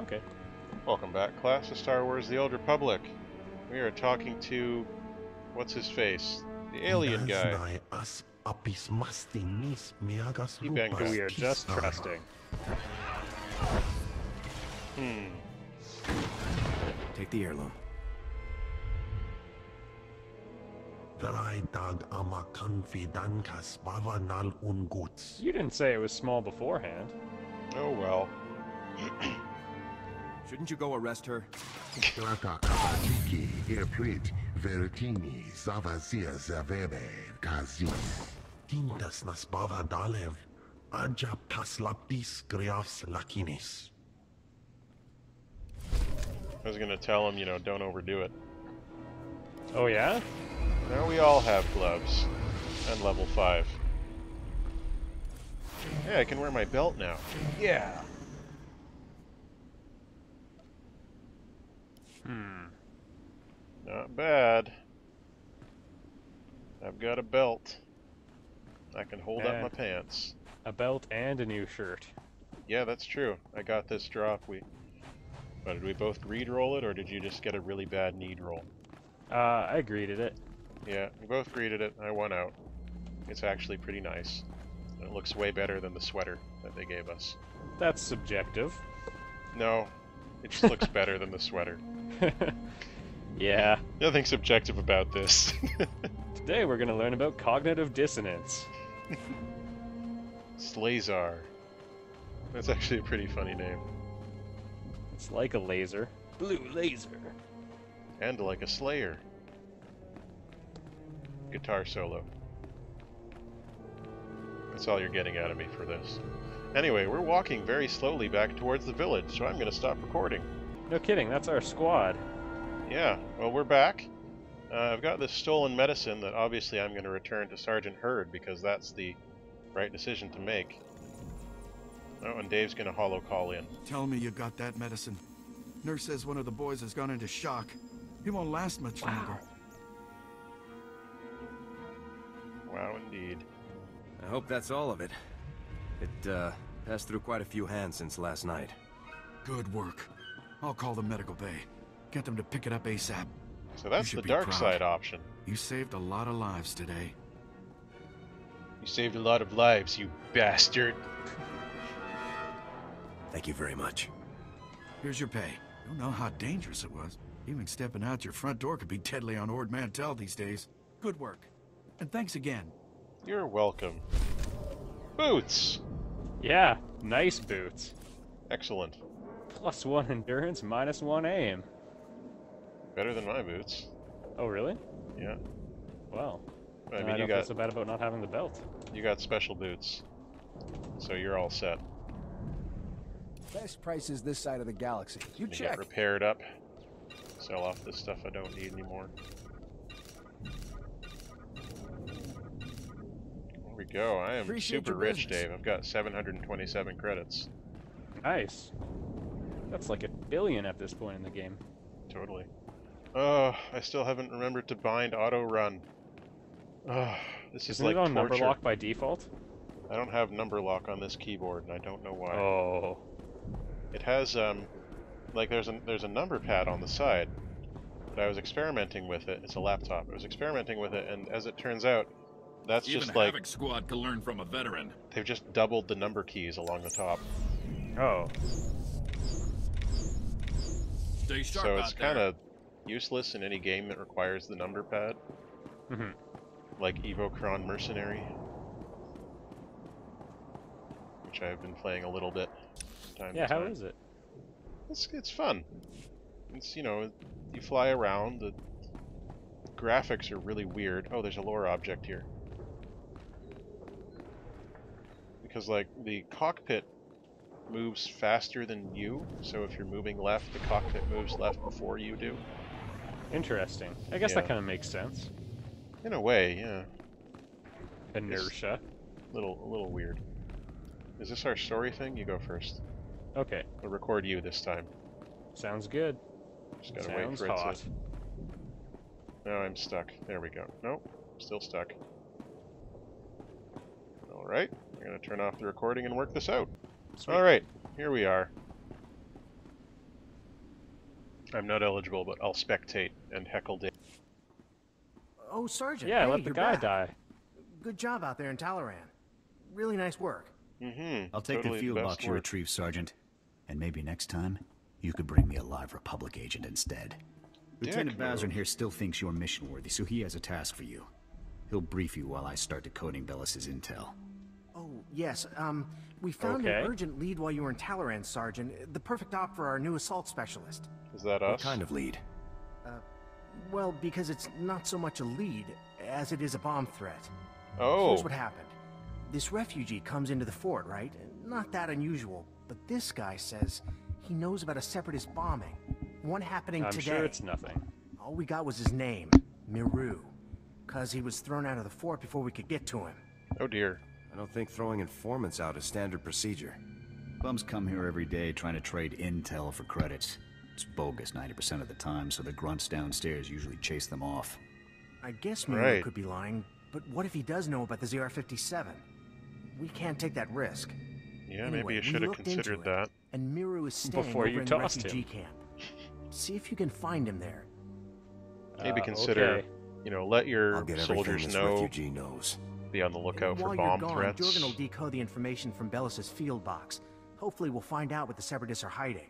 Okay. Welcome back, class of Star Wars The Old Republic. We are talking to... what's his face? The alien guy. Who Ibenga. we are just trusting. Take the heirloom. You didn't say it was small beforehand. Oh well. Shouldn't you go arrest her? I was gonna tell him, you know, don't overdo it. Oh yeah? Now we all have gloves. And level 5. Hey, I can wear my belt now. Yeah! Not bad. I've got a belt. I can hold up my And pants. a belt and a new shirt. Yeah, that's true. I got this drop. But did we both greed roll it, or did you just get a really bad need roll? I greeted it. Yeah, we both greeted it. I won out. It's actually pretty nice. It looks way better than the sweater that they gave us. That's subjective. No, it just looks better than the sweater. Yeah. Nothing subjective about this. Today we're gonna learn about cognitive dissonance. Slazar. That's actually a pretty funny name. It's like a laser. Blue laser. And like a slayer. Guitar solo. That's all you're getting out of me for this. Anyway, we're walking very slowly back towards the village, so I'm gonna stop recording. No kidding, that's our squad. Yeah, well, we're back. I've got this stolen medicine that obviously I'm gonna return to Sergeant Hurd because that's the right decision to make. Oh, and Dave's gonna holo call in. Tell me you got that medicine. Nurse says one of the boys has gone into shock. He won't last much longer. Wow, indeed. I hope that's all of it. It, passed through quite a few hands since last night. Good work. I'll call the medical bay. Get them to pick it up ASAP. So that's the dark side option. You saved a lot of lives today. You saved a lot of lives, you bastard. Thank you very much. Here's your pay. You don't know how dangerous it was. Even stepping out your front door could be deadly on Ord Mantell these days. Good work. And thanks again. You're welcome. Boots! Yeah, nice boots. Excellent. +1 endurance, -1 aim. Better than my boots. Oh really? Yeah. Well, I I mean, you don't feel got so bad about not having the belt. you got special boots. So you're all set. Best prices this side of the galaxy. You Gonna check. get repaired up. Sell off this stuff I don't need anymore. There we go. I am Appreciate super your rich, business. Dave. I've got 727 credits. Nice. That's like $1 billion at this point in the game. Totally. Oh, I still haven't remembered to bind auto run. Oh, this is Isn't like it on number torture. lock by default? I don't have number lock on this keyboard, and I don't know why. Oh. It has like there's a number pad on the side, but I was experimenting with it. It's a laptop. I was experimenting with it, and as it turns out, that's Even just a like Havoc squad can learn from a veteran. they've just doubled the number keys along the top. Oh. Stay sharp So out it's there. kind of useless in any game that requires the number pad, Mhm. like Evocron Mercenary, which I've been playing a little bit. Time Yeah, to how time. is it? It's fun. It's, you know, you fly around. The graphics are really weird. Oh, there's a lore object here. Because like the cockpit moves faster than you, so if you're moving left, the cockpit moves left before you do. Interesting. I guess Yeah. that kind of makes sense. In a way, yeah. Inertia. A little weird. Is this our story thing? You go first. Okay. I'll record you this time. Sounds good. Just gotta Sounds wait for hot. it to... No, I'm stuck. There we go. Nope. Still stuck. Alright. I'm gonna turn off the recording and work this out. Sweet. Alright. Here we are. I'm not eligible, but I'll spectate and heckle Dave. Oh, Sergeant. Yeah, hey, let the you're guy back. die. Good job out there in Talaran. Really nice work. Mm-hmm. I'll take Totally the field best box you work. retrieved, Sergeant. And maybe next time, you could bring me a live Republic agent instead. Lieutenant Bazrin here still thinks you're mission-worthy, so he has a task for you. He'll brief you while I start decoding Bellis's intel. Oh, yes. We found Okay. an urgent lead while you were in Talaran, Sergeant. The perfect op for our new assault specialist. Is that What us? kind of lead? Well, because it's not so much a lead as it is a bomb threat. Oh. Here's what happened. This refugee comes into the fort, right? Not that unusual, but this guy says he knows about a separatist bombing. One happening I'm today. sure it's nothing. All we got was his name, Miru. 'Cause he was thrown out of the fort before we could get to him. Oh dear. I don't think throwing informants out is standard procedure. Bums come here every day trying to trade intel for credits. It's bogus 90% of the time, so the grunts downstairs usually chase them off. I guess Miru Right. could be lying, but what if he does know about the ZR-57? We can't take that risk. Yeah, Anyway, maybe you we should have looked into considered it. that. And Miru is staying Before over you in the tossed refugee him. camp. See if you can find him there. Maybe consider, Okay. you know, let I'll your get soldiers everything this know, refugee knows. be on the lookout for While bomb you're gone, threats. Durgan will decode the information from Bellis's field box. Hopefully we'll find out what the Separatists are hiding.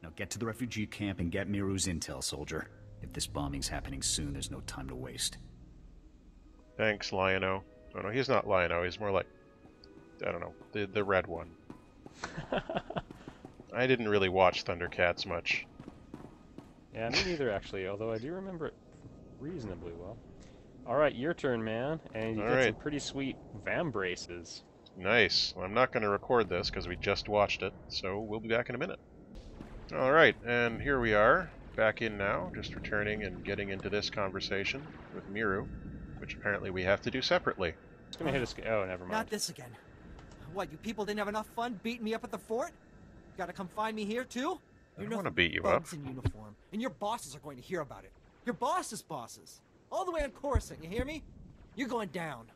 Now get to the refugee camp and get Miru's intel, soldier. If this bombing's happening soon, there's no time to waste. Thanks, Lion-O. Oh no, he's not Lion-O, he's more like, I don't know, the red one. I didn't really watch Thundercats much. Yeah, me neither, actually, although I do remember it reasonably well. Alright, your turn, man, and you get some Alright. pretty sweet vambraces. Nice. Well, I'm not going to record this because we just watched it, so we'll be back in a minute. Alright, and here we are, back in now, just returning and getting into this conversation with Miru, which apparently we have to do separately. It's gonna hit us. Oh, never mind. Not this again. What, you people didn't have enough fun beating me up at the fort? Gotta come find me here, too? I You're don't want to nothing beat you but up. bugs in uniform, and your bosses are going to hear about it. Your boss's bosses. All the way on Coruscant, you hear me? You're going down.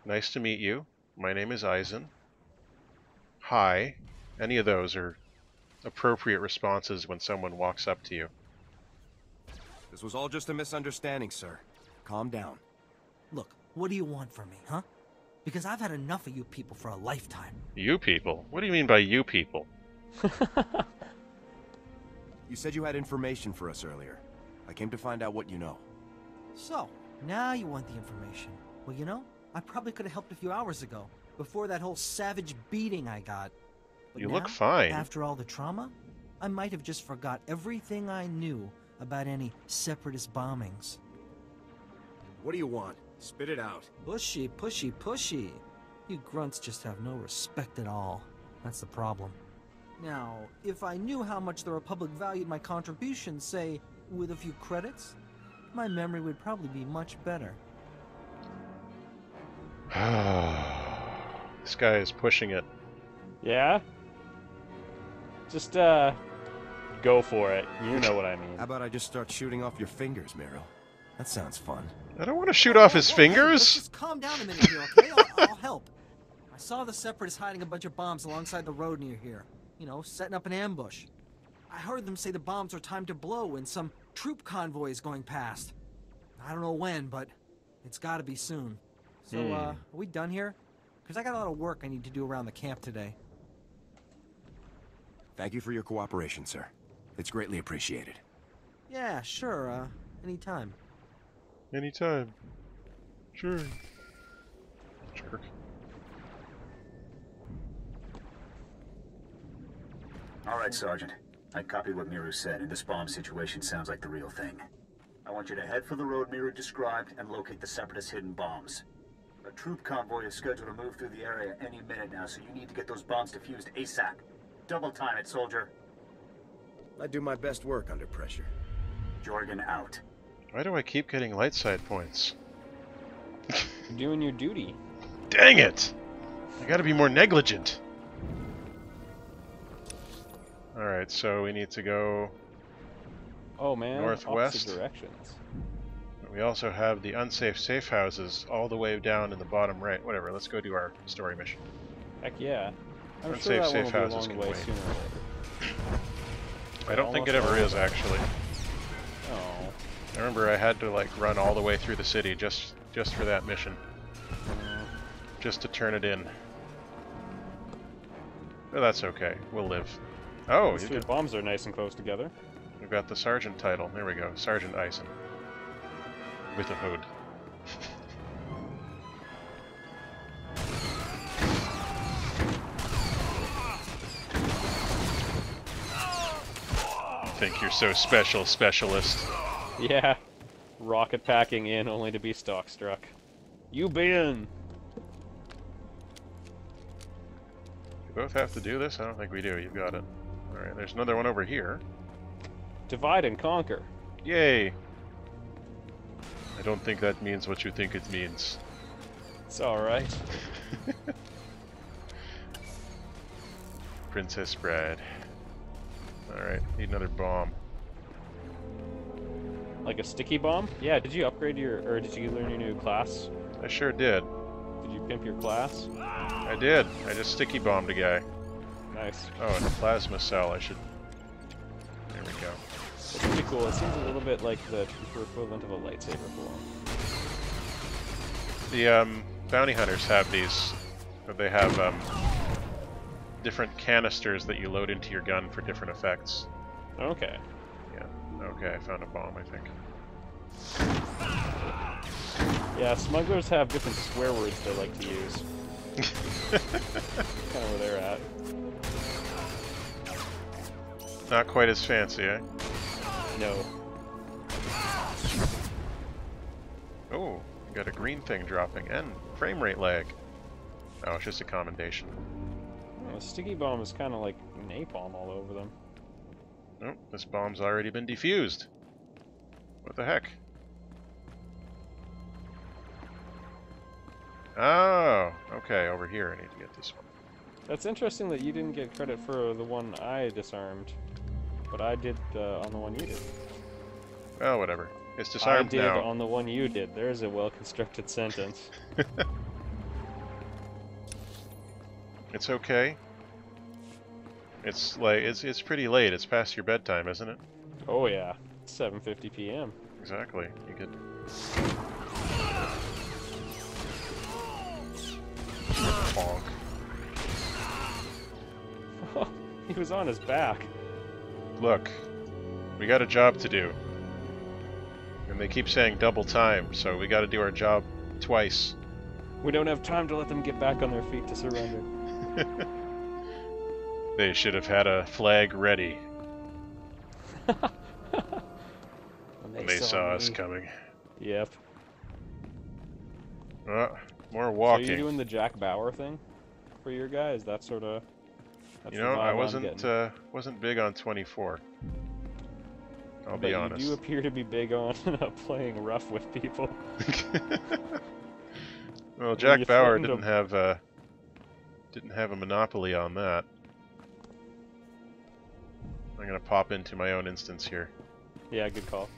Nice to meet you. My name is Eisen. Hi. Any of those are appropriate responses when someone walks up to you. This was all just a misunderstanding, sir. Calm down. Look, what do you want from me, huh? Because I've had enough of you people for a lifetime. You people? What do you mean by you people? You said you had information for us earlier. I came to find out what you know. So, now you want the information. Well, you know, I probably could have helped a few hours ago, before that whole savage beating I got. But You now, look fine. After all the trauma, I might have just forgot everything I knew about any separatist bombings. What do you want? Spit it out. Pushy, pushy, pushy. You grunts just have no respect at all. That's the problem. Now, if I knew how much the Republic valued my contribution, say, with a few credits, my memory would probably be much better. This guy is pushing it. Yeah? Just, go for it. You know what I mean. How about I just start shooting off your fingers, Miro? That sounds fun. I don't want to shoot off his Hey, let's fingers! just calm down a minute here, okay? I'll help. I saw the Separatists hiding a bunch of bombs alongside the road near here. You know, setting up an ambush. I heard them say the bombs are timed to blow when some troop convoy is going past. I don't know when, but it's gotta be soon. So, are we done here? Because I got a lot of work I need to do around the camp today. Thank you for your cooperation, sir. It's greatly appreciated. Yeah, sure, anytime. Anytime. Sure. Jerk. All right, Sergeant. I copied what Miru said, and this bomb situation sounds like the real thing. I want you to head for the road Miru described and locate the Separatist hidden bombs. A troop convoy is scheduled to move through the area any minute now, so you need to get those bombs defused ASAP. Double time it, soldier. I do my best work under pressure. Jorgen out. Why do I keep getting light side points? You're doing your duty. Dang it! I gotta be more negligent. Alright, so we need to go... Oh man, Northwest. opposite directions. We also have the unsafe safe houses all the way down in the bottom right. Whatever, let's go do our story mission. Heck yeah. I'm Unsafe sure that one safe will be houses along the can way wait. sooner or later. I don't think it ever is, actually. Oh. I remember I had to like run all the way through the city just for that mission. Just to turn it in. But that's okay. We'll live. Oh, These three bombs are nice and close together. we've got the sergeant title. There we go. Sergeant Eisen. With a hood. Think you're so special, specialist. Yeah. Rocket packing in only to be stock struck. You bin! We both have to do this? I don't think we do. You've got it. Alright, there's another one over here. Divide and conquer. Yay! I don't think that means what you think it means. It's alright. Princess Bride. Alright, need another bomb. Like a sticky bomb? Yeah, did you upgrade your, or did you learn your new class? I sure did. Did you pimp your class? I did. I just sticky bombed a guy. Nice. Oh, and a plasma cell. I should... There we go. It's pretty cool. It seems a little bit like the trooper equivalent of a lightsaber form. The bounty hunters have these. But they have different canisters that you load into your gun for different effects. Okay. Yeah. Okay, I found a bomb, I think. Yeah, smugglers have different swear words they like to use. Kind of where they're at. Not quite as fancy, eh? No. Oh, you got a green thing dropping, and frame rate lag. Oh, it's just a commendation. A sticky bomb is kind of like napalm all over them. Oh, this bomb's already been defused. What the heck? Oh, okay, over here I need to get this one. That's interesting that you didn't get credit for the one I disarmed, but I did on the one you did. Well, whatever. It's disarmed I did now. on the one you did. There's a well-constructed sentence. It's okay. It's like it's pretty late. It's past your bedtime, isn't it? Oh yeah, 7:50 p.m. Exactly. You could. Bonk. He was on his back. Look, we got a job to do, and they keep saying double time, so we got to do our job twice. We don't have time to let them get back on their feet to surrender. They should have had a flag ready when they saw us coming. Yep. More So walking. you doing the Jack Bauer thing for your guy? Is that sort of? You know, I wasn't big on 24. I'll be honest. You do appear to be big on playing rough with people. Well, Jack Bauer didn't have a monopoly on that. I'm gonna pop into my own instance here. Yeah, good call.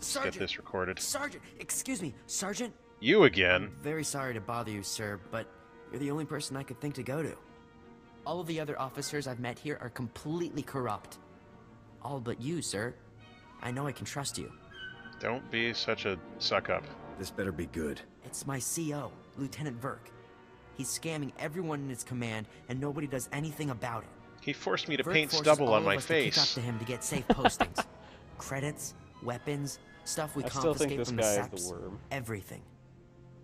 Sergeant, get this recorded. Sergeant, excuse me, Sergeant. You again? Very sorry to bother you, sir, but you're the only person I could think to go to. All of the other officers I've met here are completely corrupt. All but you, sir. I know I can trust you. Don't be such a suck-up. This better be good. It's my CO, Lieutenant Verk. He's scamming everyone in his command, and nobody does anything about it. He forced me to Verk paint forces stubble all on of my us to kick up face. to him to get safe postings. Credits, weapons, stuff we I still think confiscate this from guy the is the SEPs. worm. Everything.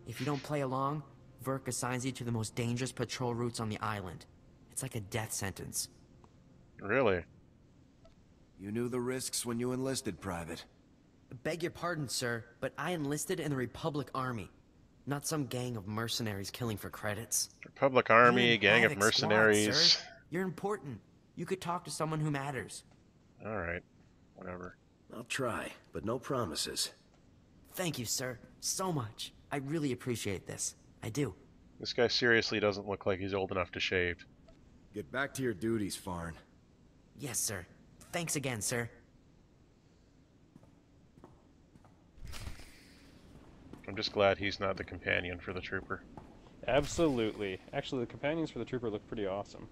If you don't play along, Verk assigns you to the most dangerous patrol routes on the island. It's like a death sentence. Really? You knew the risks when you enlisted, Private. Beg your pardon, sir, but I enlisted in the Republic Army. Not some gang of mercenaries killing for credits. Republic You're Army, in gang of Havoc Squad, mercenaries. sir. You're important. You could talk to someone who matters. Alright, whatever. I'll try, but no promises. Thank you, sir. So much. I really appreciate this. I do. This guy seriously doesn't look like he's old enough to shave. Get back to your duties, Farn. Yes, sir. Thanks again, sir. I'm just glad he's not the companion for the trooper. Absolutely. Actually, the companions for the trooper look pretty awesome.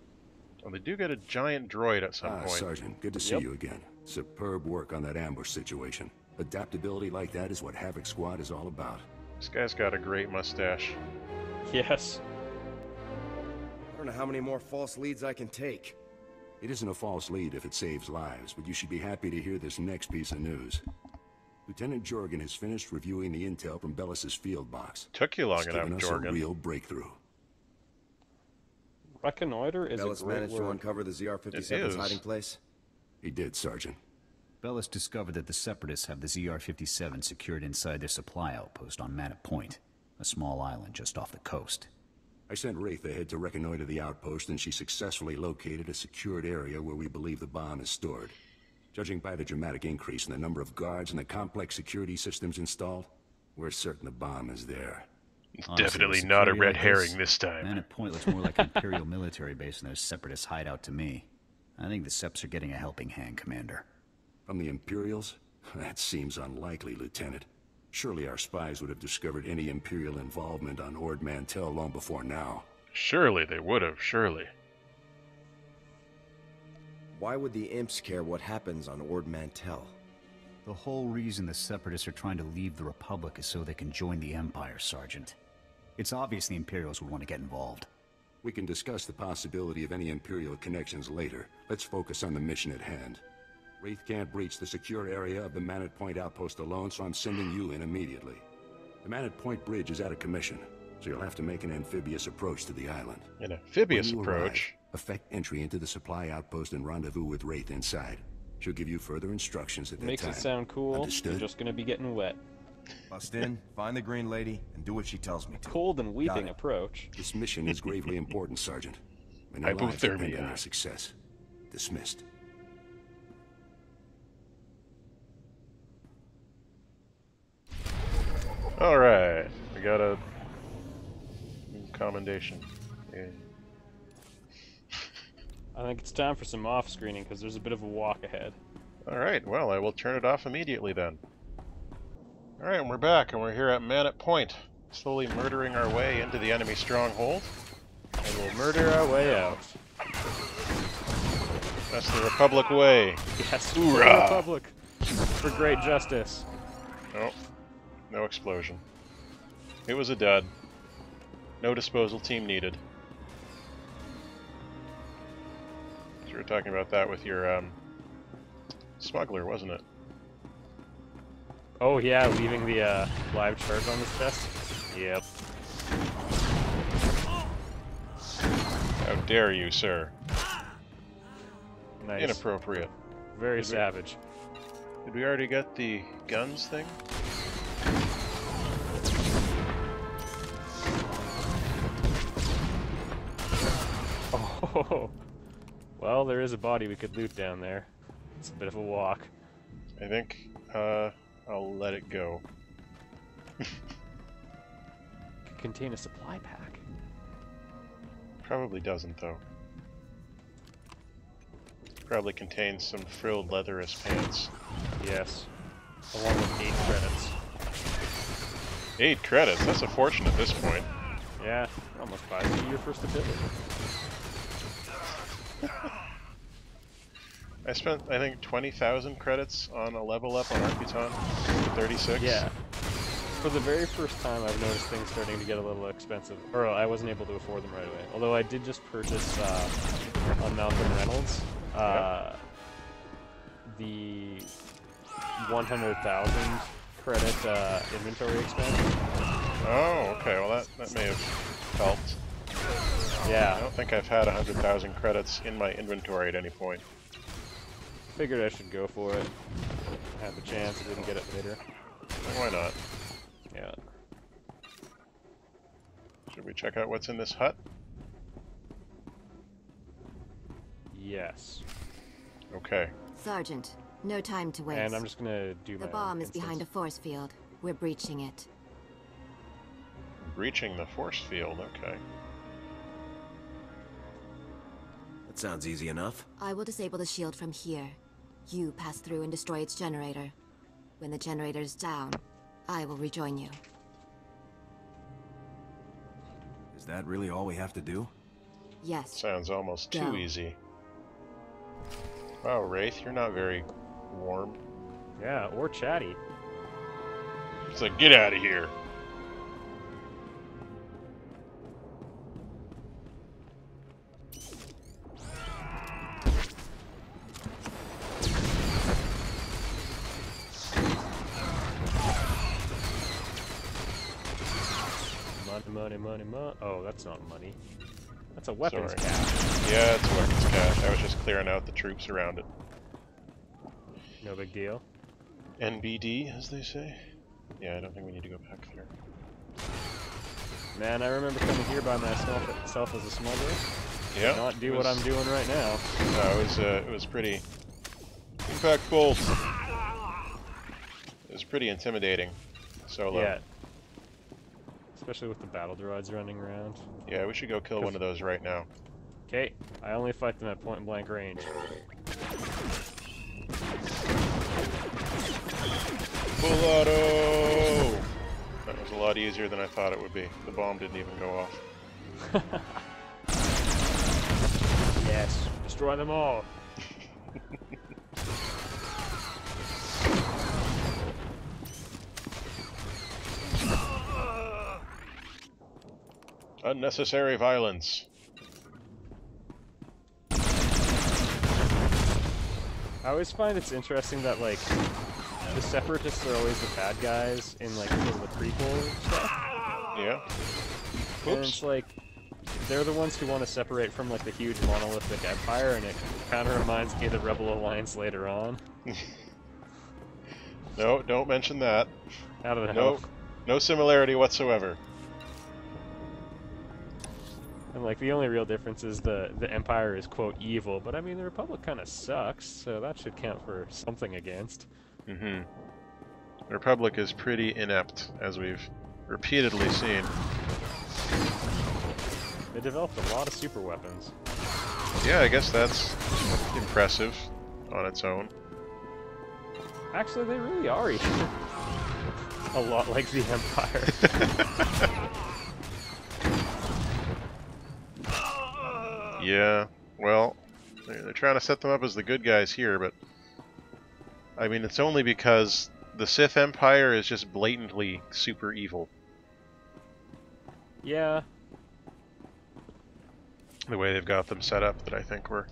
Well, they do get a giant droid at some point. Sergeant, good to see you again. Superb work on that ambush situation. Adaptability like that is what Havoc Squad is all about. This guy's got a great mustache. Yes. I don't know how many more false leads I can take. It isn't a false lead if it saves lives, but you should be happy to hear this next piece of news. Lieutenant Jorgen has finished reviewing the intel from Bellis's field box. Took you long It's enough, given us Jorgen. a real breakthrough. Reconnoiter is Bellis a great managed to word. uncover the It ZR-57's is. hiding place? He did, Sergeant. Bellis discovered that the Separatists have the ZR-57 secured inside their supply outpost on Mannett Point, a small island just off the coast. I sent Wraith ahead to reconnoiter the outpost, and she successfully located a secured area where we believe the bomb is stored. Judging by the dramatic increase in the number of guards and the complex security systems installed, we're certain the bomb is there. It's Honestly, definitely with not a security red like herring this time. Mannett Point looks more like an Imperial military base than a Separatist hideout to me. I think the Seps are getting a helping hand, Commander. From the Imperials? That seems unlikely, Lieutenant. Surely our spies would have discovered any Imperial involvement on Ord Mantell long before now. Surely they would have, surely. Why would the Imps care what happens on Ord Mantell? The whole reason the Separatists are trying to leave the Republic is so they can join the Empire, Sergeant. It's obvious the Imperials would want to get involved. We can discuss the possibility of any Imperial connections later. Let's focus on the mission at hand. Wraith can't breach the secure area of the Mannett Point outpost alone, so I'm sending you in immediately. The Mannett Point bridge is out of commission, so you'll have to make an amphibious approach to the island. An amphibious When you approach? arrive, effect entry into the supply outpost and rendezvous with Wraith inside. She'll give you further instructions at that Makes time. it sound cool. Understood? You're just gonna be getting wet. Bust in, find the Green Lady, and do what she tells me to. Cold and Got weeping it. approach. This mission is gravely important, Sergeant. And your lives Hypothermia. depend on our success. Dismissed. Alright, we got a commendation. Yeah. I think it's time for some off-screening because there's a bit of a walk ahead. Alright, well, I will turn it off immediately then. Alright, and we're back, and we're here at Mannett Point, slowly murdering our way into the enemy stronghold. And we'll murder our way out. That's the Republic way. Yes, OORAH! Republic for great justice. Oh, no explosion. It was a dud. No disposal team needed. So we were talking about that with your smuggler, wasn't it? Oh yeah, leaving the live charge on this chest. Yep. How dare you, sir? Nice. Inappropriate. Very savage. Did we already get the guns thing? Oh, well, there is a body we could loot down there. It's a bit of a walk. I think I'll let it go. Could contain a supply pack. Probably doesn't, though. Probably contains some frilled leatherous pants. Yes. Along with 8 credits. 8 credits? That's a fortune at this point. Yeah, almost buys you your first ability. I spent, I think, 20,000 credits on a level up on Arcuton to 36. Yeah. For the very first time, I've noticed things starting to get a little expensive. Or I wasn't able to afford them right away. Although I did just purchase on Malcolm Reynolds the 100,000 credit inventory expansion. Oh, okay. Well, that may have helped. Yeah. I don't think I've had 100,000 credits in my inventory at any point. Figured I should go for it. Have the chance. I didn't get it later. Why not? Yeah. Should we check out what's in this hut? Yes. Okay. Sergeant, no time to waste. And I'm just gonna do my The bomb is instance. behind a force field. We're breaching it. Breaching the force field, okay. That sounds easy enough. I will disable the shield from here. You pass through and destroy its generator. When the generator is down, I will rejoin you. Is that really all we have to do? Yes. Sounds almost too Go. easy. Wow, Wraith, you're not very warm. Yeah, or chatty. It's like, get out of here. Money. Oh, that's not money. That's a weapons Sorry. cache. Yeah, it's a weapons cache. I was just clearing out the troops around it. No big deal. NBD, as they say. Yeah, I don't think we need to go back there. Man, I remember coming here by myself as a smuggler. Yeah. Did not do what I'm doing right now. No, it was pretty impactful. It was pretty intimidating. Solo. Yeah. Especially with the battle droids running around. Yeah, we should go kill one of those right now. Okay, I only fight them at point blank range. Full auto! That was a lot easier than I thought it would be. The bomb didn't even go off. Yes, destroy them all. Unnecessary violence. I always find it's interesting that, like, the Separatists are always the bad guys in, like, the prequel stuff. Yeah. And it's like, they're the ones who want to separate from, like, the huge monolithic empire, and it kind of reminds me of the Rebel Alliance later on. No, don't mention that. How the hell? No similarity whatsoever. And, like, the only real difference is the Empire is, quote, evil, but I mean, the Republic kind of sucks, so that should count for something against. Mm-hmm. The Republic is pretty inept, as we've repeatedly seen. They developed a lot of super weapons. Yeah, I guess that's impressive on its own. Actually, they really are a lot like the Empire. Yeah, well, they're trying to set them up as the good guys here, but I mean, it's only because the Sith Empire is just blatantly super evil. Yeah. The way they've got them set up, that I think we're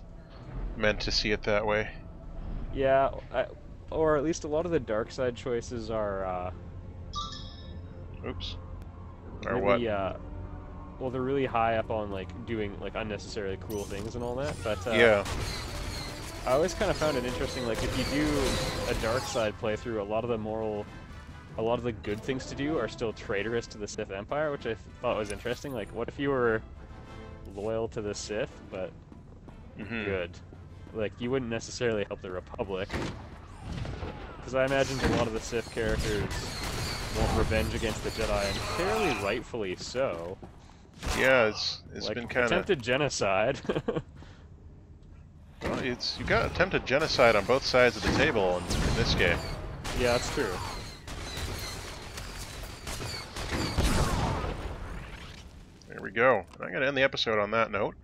meant to see it that way. Yeah, or at least a lot of the dark side choices are, Oops. Or really, what? well, they're really high up on, like, doing, like, unnecessarily cruel things and all that, but, yeah. I always kind of found it interesting, like, if you do a dark side playthrough, a lot of the good things to do are still traitorous to the Sith Empire, which I thought was interesting. Like, what if you were loyal to the Sith, but good? Like, you wouldn't necessarily help the Republic. Because I imagine a lot of the Sith characters want revenge against the Jedi, and fairly rightfully so. Yeah, it's like, been kind of attempted genocide. Well, you've got attempted genocide on both sides of the table in this game. Yeah, that's true. There we go. I'm going to end the episode on that note,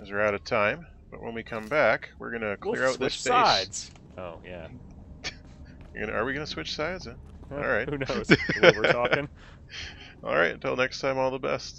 as we're out of time. But when we come back, we're going to clear out this space. Sides. Oh, yeah. Are we going to switch sides? All right. Who knows what we're talking. All right, until next time, all the best.